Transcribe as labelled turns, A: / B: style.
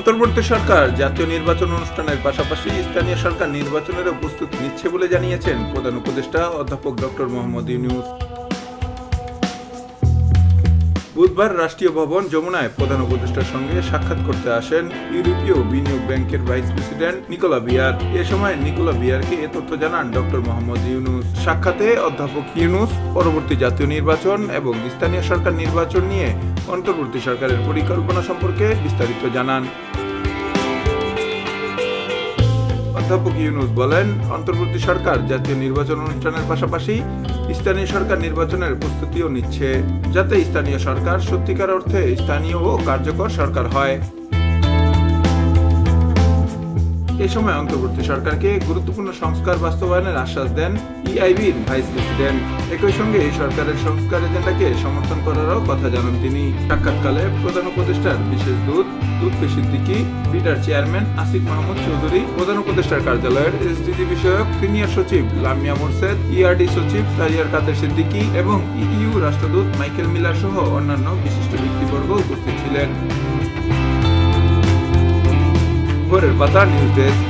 A: অন্তর্বর্তী সরকার জাতীয় নির্বাচন অনুষ্ঠানের পাশাপাশি স্থানীয় সরকার নির্বাচনেরও প্রস্তুতি নিচ্ছে বলে জানিয়েছেন প্রধান উপদেষ্টা অধ্যাপক ডক্টর মোহাম্মদ ইউনূস। বুধবার রাষ্ট্রীয় ভবন যমুনায় প্রধান উপদেষ্টার সঙ্গে সাক্ষাৎ করতে আসেন ইউরোপীয় বিনিয়োগ ব্যাংকের ভাইস প্রেসিডেন্ট নিকোলা বিয়ার। এ সময় নিকোলা বিয়ারকে এ তথ্য জানান ডক্টর মোহাম্মদ ইউনূস। সাক্ষাতে অধ্যাপক ইউনূস পরবর্তী জাতীয় নির্বাচন এবং স্থানীয় সরকার নির্বাচন নিয়ে অন্তর্বর্তী সরকারের পরিকল্পনা সম্পর্কে বিস্তারিত জানান। অধ্যাপক ইউনূস বলেন, অন্তর্বর্তী সরকার জাতীয় নির্বাচন অনুষ্ঠানের পাশাপাশি স্থানীয় সরকার নির্বাচনের প্রস্তুতিও নিচ্ছে, যাতে স্থানীয় সরকার সত্যিকার অর্থে স্থানীয় ও কার্যকর সরকার হয়। এ সময় অন্তর্বর্তী সরকারকে গুরুত্বপূর্ণ সংস্কার বাস্তবায়নের আশ্বাস দেন ইআইবির ভাইস প্রেসিডেন্ট। একই সঙ্গে এই সরকারের সংস্কার এজেন্ডাকে সমর্থন করারও কথা জানান তিনি। সাক্ষাৎকালে প্রধান উপদেষ্টার বিশেষ দূত লুৎফি সিদ্দিকী, বিটার চেয়ারম্যান আসিফ মাহমুদ চৌধুরী, প্রধান উপদেষ্টার কার্যালয়ের এসডিজি বিষয়ক সিনিয়র সচিব লামিয়া মোরশেদ, ইআরডি সচিব শাহরিয়ার কাদের সিদ্দিকী এবং ইইউ রাষ্ট্রদূত মাইকেল মিলার সহ অন্যান্য বিশিষ্ট ব্যক্তিবর্গ উপস্থিত ছিলেন। ভোরের পাতা নিউজ ডেস্ক।